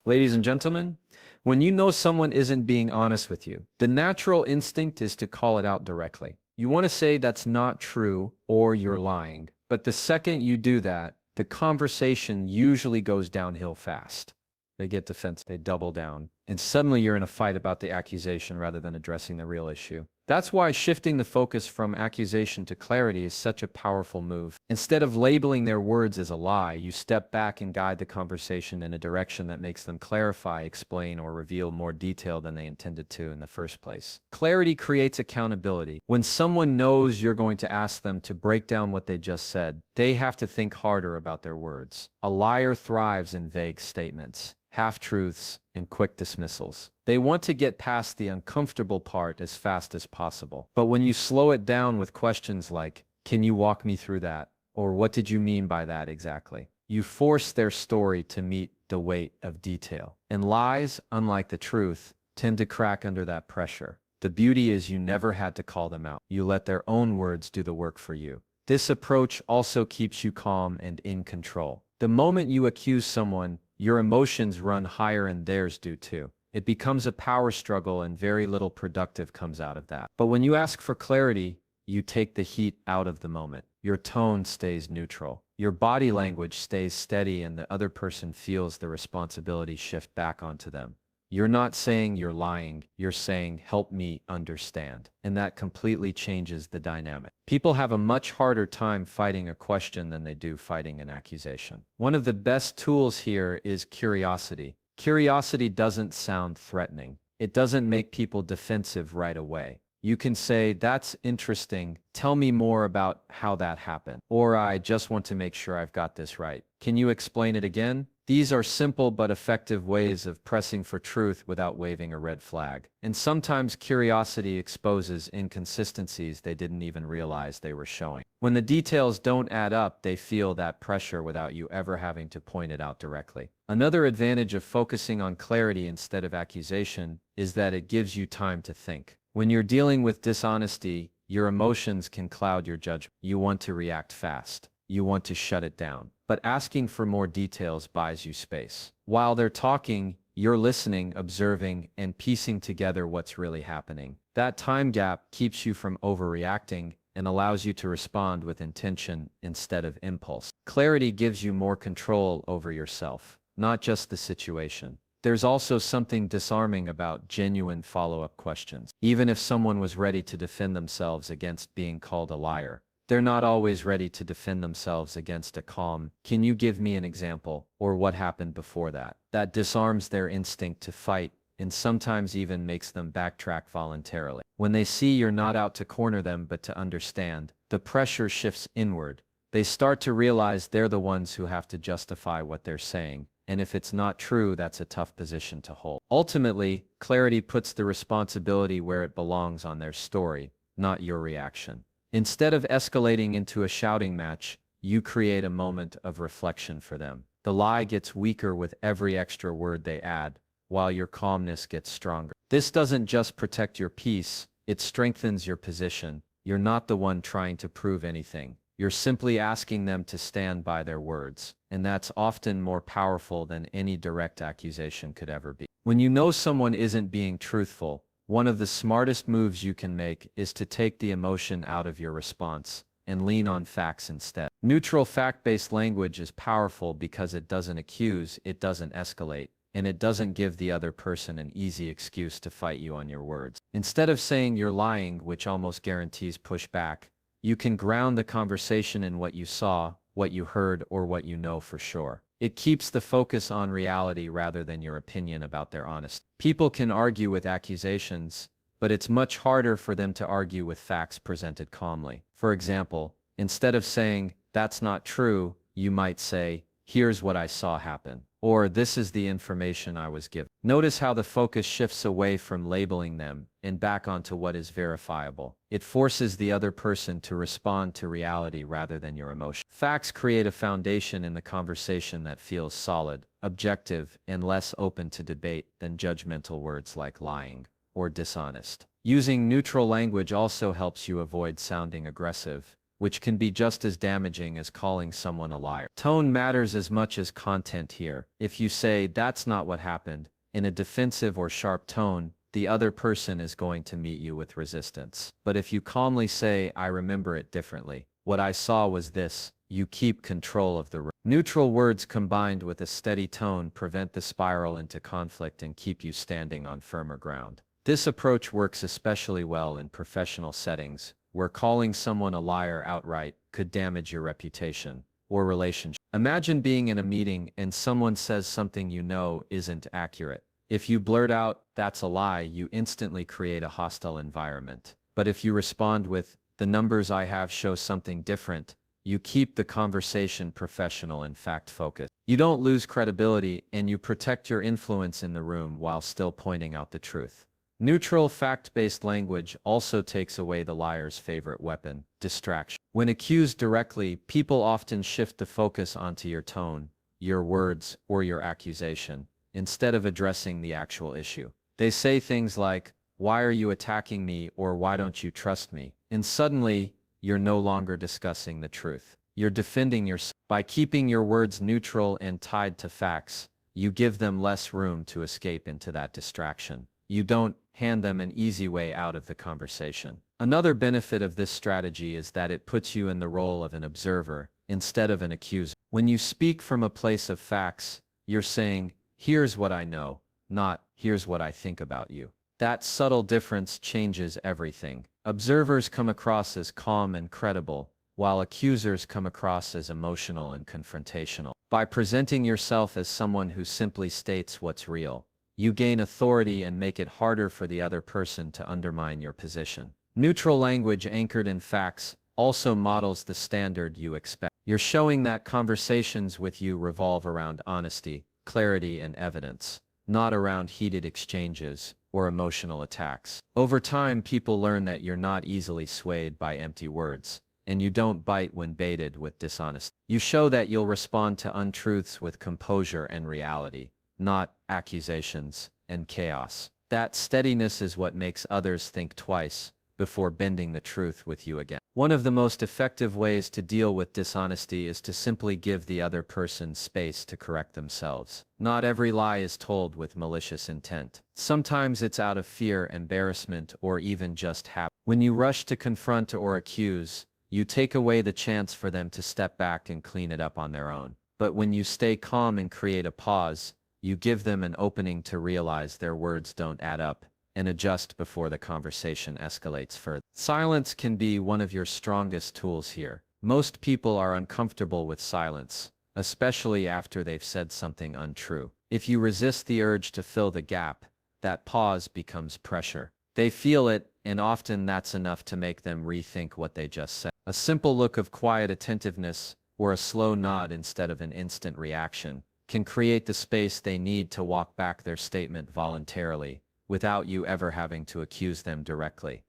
Ladies and gentlemen, when you know someone isn't being honest with you, the natural instinct is to call it out directly. You want to say that's not true or you're lying. But the second you do that, the conversation usually goes downhill fast. They get defensive, they double down, and suddenly you're in a fight about the accusation rather than addressing the real issue. That's why shifting the focus from accusation to clarity is such a powerful move. Instead of labeling their words as a lie, you step back and guide the conversation in a direction that makes them clarify, explain, or reveal more detail than they intended to in the first place. Clarity creates accountability. When someone knows you're going to ask them to break down what they just said, they have to think harder about their words. A liar thrives in vague statements, half-truths, and quick dismissals. They want to get past the uncomfortable part as fast as possible. But when you slow it down with questions like, "Can you walk me through that?" or "What did you mean by that exactly?" you force their story to meet the weight of detail. And lies, unlike the truth, tend to crack under that pressure. The beauty is you never had to call them out. You let their own words do the work for you. This approach also keeps you calm and in control. The moment you accuse someone, your emotions run higher and theirs do too. It becomes a power struggle and very little productive comes out of that. But when you ask for clarity, you take the heat out of the moment. Your tone stays neutral. Your body language stays steady and the other person feels the responsibility shift back onto them. You're not saying you're lying, you're saying, "Help me understand." And that completely changes the dynamic. People have a much harder time fighting a question than they do fighting an accusation. One of the best tools here is curiosity. Curiosity doesn't sound threatening. It doesn't make people defensive right away. You can say, "That's interesting. Tell me more about how that happened." Or, "I just want to make sure I've got this right. Can you explain it again?" These are simple but effective ways of pressing for truth without waving a red flag. And sometimes curiosity exposes inconsistencies they didn't even realize they were showing. When the details don't add up, they feel that pressure without you ever having to point it out directly. Another advantage of focusing on clarity instead of accusation is that it gives you time to think. When you're dealing with dishonesty, your emotions can cloud your judgment. You want to react fast. You want to shut it down. But asking for more details buys you space. While they're talking, you're listening, observing, and piecing together what's really happening. That time gap keeps you from overreacting and allows you to respond with intention instead of impulse. Clarity gives you more control over yourself, not just the situation. There's also something disarming about genuine follow-up questions. Even if someone was ready to defend themselves against being called a liar, they're not always ready to defend themselves against a calm, "Can you give me an example?" or "What happened before that?" That disarms their instinct to fight and sometimes even makes them backtrack voluntarily. When they see you're not out to corner them but to understand, the pressure shifts inward. They start to realize they're the ones who have to justify what they're saying. And if it's not true, that's a tough position to hold. Ultimately, clarity puts the responsibility where it belongs on their story, not your reaction. Instead of escalating into a shouting match, you create a moment of reflection for them. The lie gets weaker with every extra word they add, while your calmness gets stronger. This doesn't just protect your peace, it strengthens your position. You're not the one trying to prove anything. You're simply asking them to stand by their words, and that's often more powerful than any direct accusation could ever be. When you know someone isn't being truthful, one of the smartest moves you can make is to take the emotion out of your response and lean on facts instead. Neutral fact-based language is powerful because it doesn't accuse, it doesn't escalate, and it doesn't give the other person an easy excuse to fight you on your words. Instead of saying you're lying, which almost guarantees pushback, you can ground the conversation in what you saw, what you heard, or what you know for sure. It keeps the focus on reality rather than your opinion about their honesty. People can argue with accusations, but it's much harder for them to argue with facts presented calmly. For example, instead of saying, "That's not true," you might say, "Here's what I saw happen," or "This is the information I was given." Notice how the focus shifts away from labeling them and back onto what is verifiable. It forces the other person to respond to reality rather than your emotion. Facts create a foundation in the conversation that feels solid, objective, and less open to debate than judgmental words like lying or dishonest. Using neutral language also helps you avoid sounding aggressive. which can be just as damaging as calling someone a liar. Tone matters as much as content here. If you say, "That's not what happened," in a defensive or sharp tone, the other person is going to meet you with resistance. But if you calmly say, "I remember it differently. What I saw was this," you keep control of the room. Neutral words combined with a steady tone prevent the spiral into conflict and keep you standing on firmer ground. This approach works especially well in professional settings, where calling someone a liar outright could damage your reputation or relationship. Imagine being in a meeting and someone says something you know isn't accurate. If you blurt out, "That's a lie," you instantly create a hostile environment. But if you respond with, "The numbers I have show something different," you keep the conversation professional and fact-focused. You don't lose credibility, and you protect your influence in the room while still pointing out the truth. Neutral, fact-based language also takes away the liar's favorite weapon, distraction. When accused directly, people often shift the focus onto your tone, your words, or your accusation, instead of addressing the actual issue. They say things like, "Why are you attacking me?" or "Why don't you trust me?" And suddenly, you're no longer discussing the truth. You're defending yourself. By keeping your words neutral and tied to facts, you give them less room to escape into that distraction. You don't hand them an easy way out of the conversation. Another benefit of this strategy is that it puts you in the role of an observer instead of an accuser. When you speak from a place of facts, you're saying, "Here's what I know," not "Here's what I think about you." That subtle difference changes everything. Observers come across as calm and credible, while accusers come across as emotional and confrontational. By presenting yourself as someone who simply states what's real, you gain authority and make it harder for the other person to undermine your position. Neutral language anchored in facts also models the standard you expect. You're showing that conversations with you revolve around honesty, clarity, and evidence, not around heated exchanges or emotional attacks. Over time, people learn that you're not easily swayed by empty words, and you don't bite when baited with dishonesty. You show that you'll respond to untruths with composure and reality, not accusations and chaos. That steadiness is what makes others think twice before bending the truth with you again. One of the most effective ways to deal with dishonesty is to simply give the other person space to correct themselves. Not every lie is told with malicious intent. Sometimes it's out of fear, embarrassment, or even just habit. When you rush to confront or accuse, you take away the chance for them to step back and clean it up on their own. But when you stay calm and create a pause, you give them an opening to realize their words don't add up and adjust before the conversation escalates further. Silence can be one of your strongest tools here. Most people are uncomfortable with silence, especially after they've said something untrue. If you resist the urge to fill the gap, that pause becomes pressure. They feel it, and often that's enough to make them rethink what they just said. A simple look of quiet attentiveness, or a slow nod instead of an instant reaction, can create the space they need to walk back their statement voluntarily, without you ever having to accuse them directly.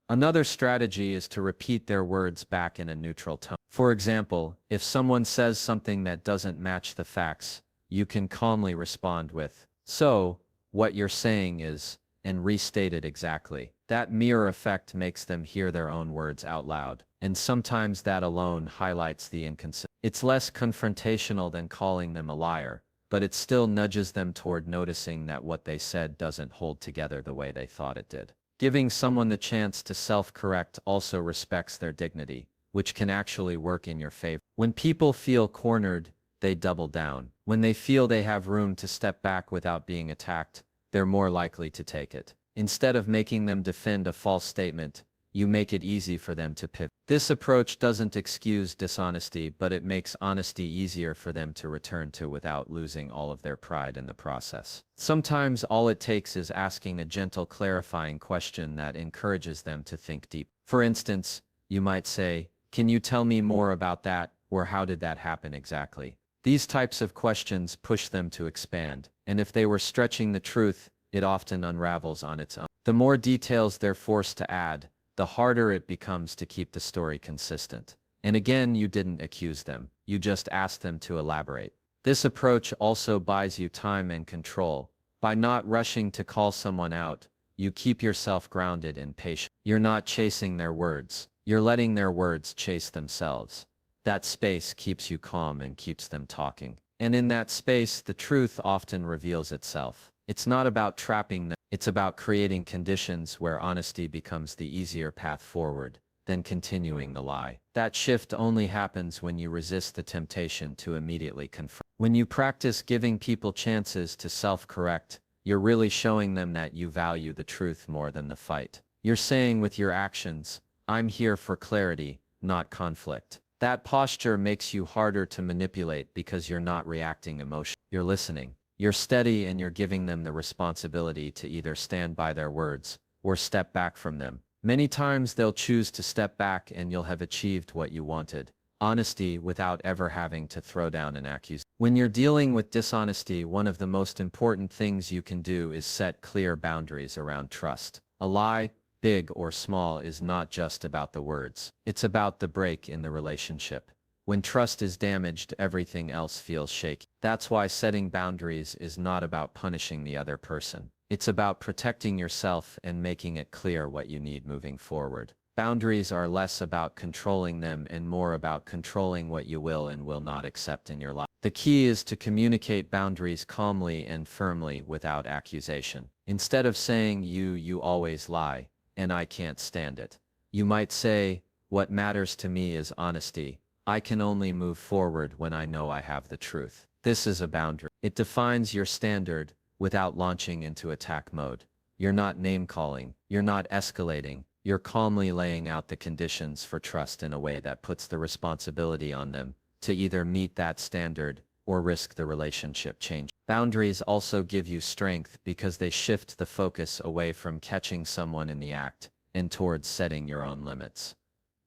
Another strategy is to repeat their words back in a neutral tone. For example, if someone says something that doesn't match the facts, you can calmly respond with, "So, what you're saying is," and restate it exactly. That mirror effect makes them hear their own words out loud, and sometimes that alone highlights the inconsistency. It's less confrontational than calling them a liar, but it still nudges them toward noticing that what they said doesn't hold together the way they thought it did. Giving someone the chance to self-correct also respects their dignity, which can actually work in your favor. When people feel cornered, they double down. When they feel they have room to step back without being attacked, they're more likely to take it. Instead of making them defend a false statement, you make it easy for them to pivot. This approach doesn't excuse dishonesty, but it makes honesty easier for them to return to without losing all of their pride in the process. Sometimes all it takes is asking a gentle clarifying question that encourages them to think deep. For instance, you might say, "Can you tell me more about that?" or "How did that happen exactly?" These types of questions push them to expand, and if they were stretching the truth, it often unravels on its own. The more details they're forced to add, the harder it becomes to keep the story consistent. And again, you didn't accuse them, you just asked them to elaborate. This approach also buys you time and control. By not rushing to call someone out, you keep yourself grounded and patient. You're not chasing their words, You're letting their words chase themselves. That space keeps you calm and keeps them talking. And in that space, the truth often reveals itself. It's not about trapping them. It's about creating conditions where honesty becomes the easier path forward than continuing the lie. That shift only happens when you resist the temptation to immediately confront. When you practice giving people chances to self-correct, you're really showing them that you value the truth more than the fight. You're saying with your actions, I'm here for clarity, not conflict. That posture makes you harder to manipulate because you're not reacting emotionally. You're listening. You're steady, and you're giving them the responsibility to either stand by their words or step back from them. Many times they'll choose to step back, and you'll have achieved what you wanted. Honesty without ever having to throw down an accusation. When you're dealing with dishonesty, one of the most important things you can do is set clear boundaries around trust. A lie, big or small, is not just about the words. It's about the break in the relationship. When trust is damaged, everything else feels shaky. That's why setting boundaries is not about punishing the other person. It's about protecting yourself and making it clear what you need moving forward. Boundaries are less about controlling them and more about controlling what you will and will not accept in your life. The key is to communicate boundaries calmly and firmly without accusation. Instead of saying you always lie, and I can't stand it, you might say, what matters to me is honesty. I can only move forward when I know I have the truth. This is a boundary. It defines your standard without launching into attack mode. You're not name-calling. You're not escalating. You're calmly laying out the conditions for trust in a way that puts the responsibility on them to either meet that standard or risk the relationship change. Boundaries also give you strength because they shift the focus away from catching someone in the act and towards setting your own limits.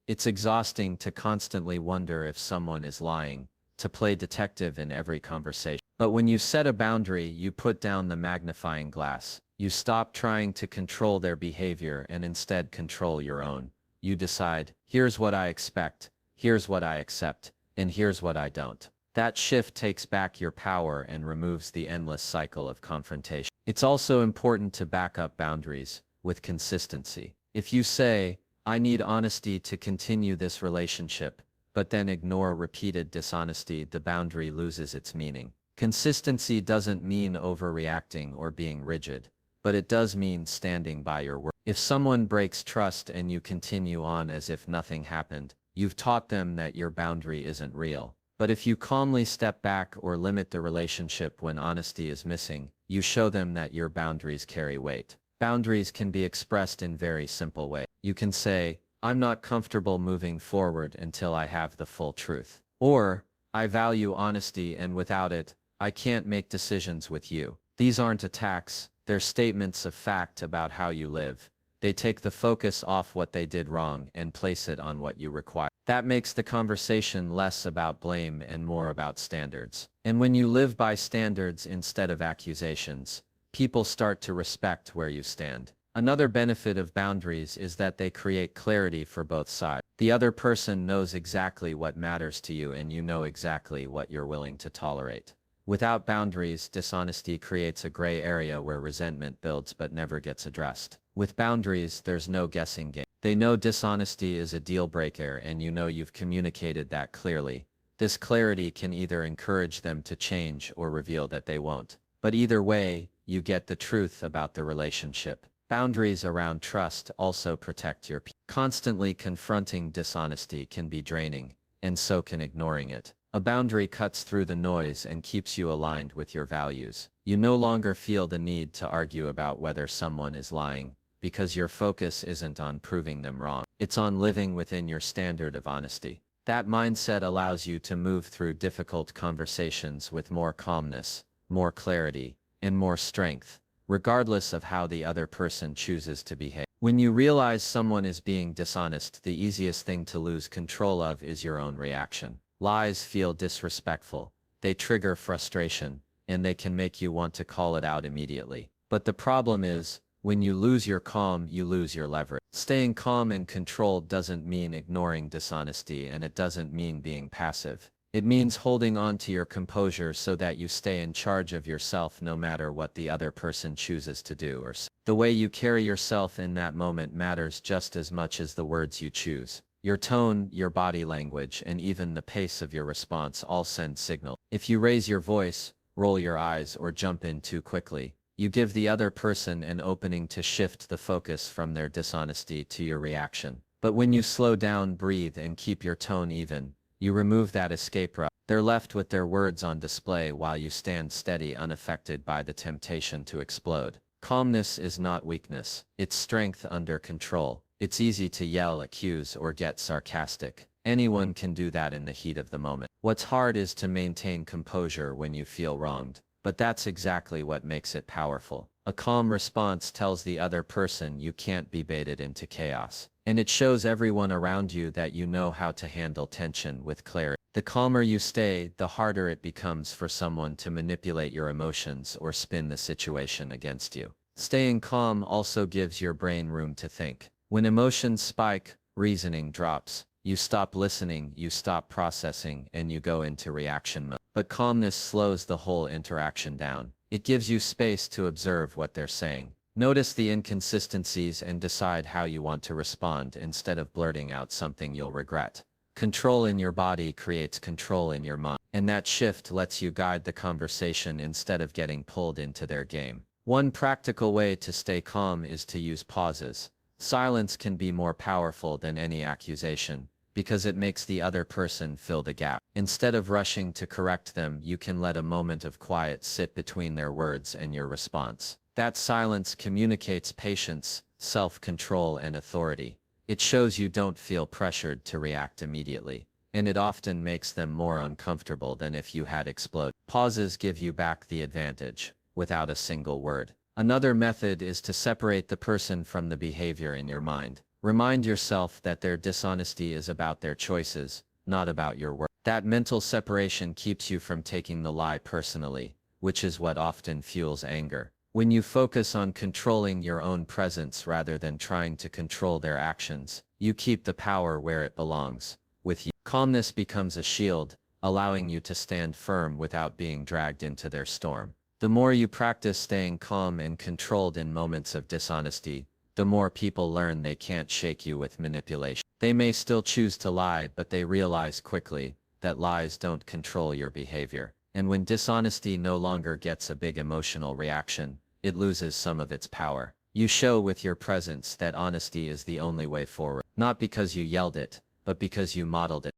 It's exhausting to constantly wonder if someone is lying, to play detective in every conversation. But when you set a boundary, you put down the magnifying glass. You stop trying to control their behavior and instead control your own. You decide, here's what I expect, here's what I accept, and here's what I don't. That shift takes back your power and removes the endless cycle of confrontation. It's also important to back up boundaries with consistency. If you say, I need honesty to continue this relationship, but then ignore repeated dishonesty, the boundary loses its meaning. Consistency doesn't mean overreacting or being rigid, but it does mean standing by your word. If someone breaks trust and you continue on as if nothing happened, you've taught them that your boundary isn't real. But if you calmly step back or limit the relationship when honesty is missing, you show them that your boundaries carry weight. Boundaries can be expressed in very simple ways. You can say, I'm not comfortable moving forward until I have the full truth. Or, I value honesty and without it, I can't make decisions with you. These aren't attacks, they're statements of fact about how you live. They take the focus off what they did wrong and place it on what you require. That makes the conversation less about blame and more about standards. And when you live by standards instead of accusations, people start to respect where you stand. Another benefit of boundaries is that they create clarity for both sides. The other person knows exactly what matters to you and you know exactly what you're willing to tolerate. Without boundaries, dishonesty creates a gray area where resentment builds but never gets addressed. With boundaries, there's no guessing game. They know dishonesty is a deal breaker and you know you've communicated that clearly. This clarity can either encourage them to change or reveal that they won't. But either way, you get the truth about the relationship. Boundaries around trust also protect your peace. Constantly confronting dishonesty can be draining, and so can ignoring it. A boundary cuts through the noise and keeps you aligned with your values. You no longer feel the need to argue about whether someone is lying, because your focus isn't on proving them wrong. It's on living within your standard of honesty. That mindset allows you to move through difficult conversations with more calmness, more clarity, and more strength, regardless of how the other person chooses to behave. When you realize someone is being dishonest, the easiest thing to lose control of is your own reaction. Lies feel disrespectful, they trigger frustration, and they can make you want to call it out immediately. But the problem is, when you lose your calm, you lose your leverage. Staying calm and controlled doesn't mean ignoring dishonesty, and it doesn't mean being passive. It means holding on to your composure so that you stay in charge of yourself no matter what the other person chooses to do or say. The way you carry yourself in that moment matters just as much as the words you choose. Your tone, your body language, and even the pace of your response all send signals. If you raise your voice, roll your eyes, or jump in too quickly, you give the other person an opening to shift the focus from their dishonesty to your reaction. But when you slow down, breathe, and keep your tone even, you remove that escape route. They're left with their words on display while you stand steady, unaffected by the temptation to explode. Calmness is not weakness, it's strength under control. It's easy to yell, accuse, or get sarcastic. Anyone can do that in the heat of the moment. What's hard is to maintain composure when you feel wronged. But that's exactly what makes it powerful. A calm response tells the other person you can't be baited into chaos. And it shows everyone around you that you know how to handle tension with clarity. The calmer you stay, the harder it becomes for someone to manipulate your emotions or spin the situation against you. Staying calm also gives your brain room to think. When emotions spike, reasoning drops. You stop listening, you stop processing, and you go into reaction mode. But calmness slows the whole interaction down. It gives you space to observe what they're saying. Notice the inconsistencies and decide how you want to respond instead of blurting out something you'll regret. Control in your body creates control in your mind, and that shift lets you guide the conversation instead of getting pulled into their game. One practical way to stay calm is to use pauses. Silence can be more powerful than any accusation, because it makes the other person fill the gap. Instead of rushing to correct them, you can let a moment of quiet sit between their words and your response. That silence communicates patience, self-control, and authority. It shows you don't feel pressured to react immediately, and it often makes them more uncomfortable than if you had exploded. Pauses give you back the advantage, without a single word. Another method is to separate the person from the behavior in your mind. Remind yourself that their dishonesty is about their choices, not about your work. That mental separation keeps you from taking the lie personally, which is what often fuels anger. When you focus on controlling your own presence rather than trying to control their actions, you keep the power where it belongs, with you. Calmness becomes a shield, allowing you to stand firm without being dragged into their storm. The more you practice staying calm and controlled in moments of dishonesty, the more people learn they can't shake you with manipulation. They may still choose to lie, but they realize quickly that lies don't control your behavior. And when dishonesty no longer gets a big emotional reaction, it loses some of its power. You show with your presence that honesty is the only way forward, not because you yelled it, but because you modeled it.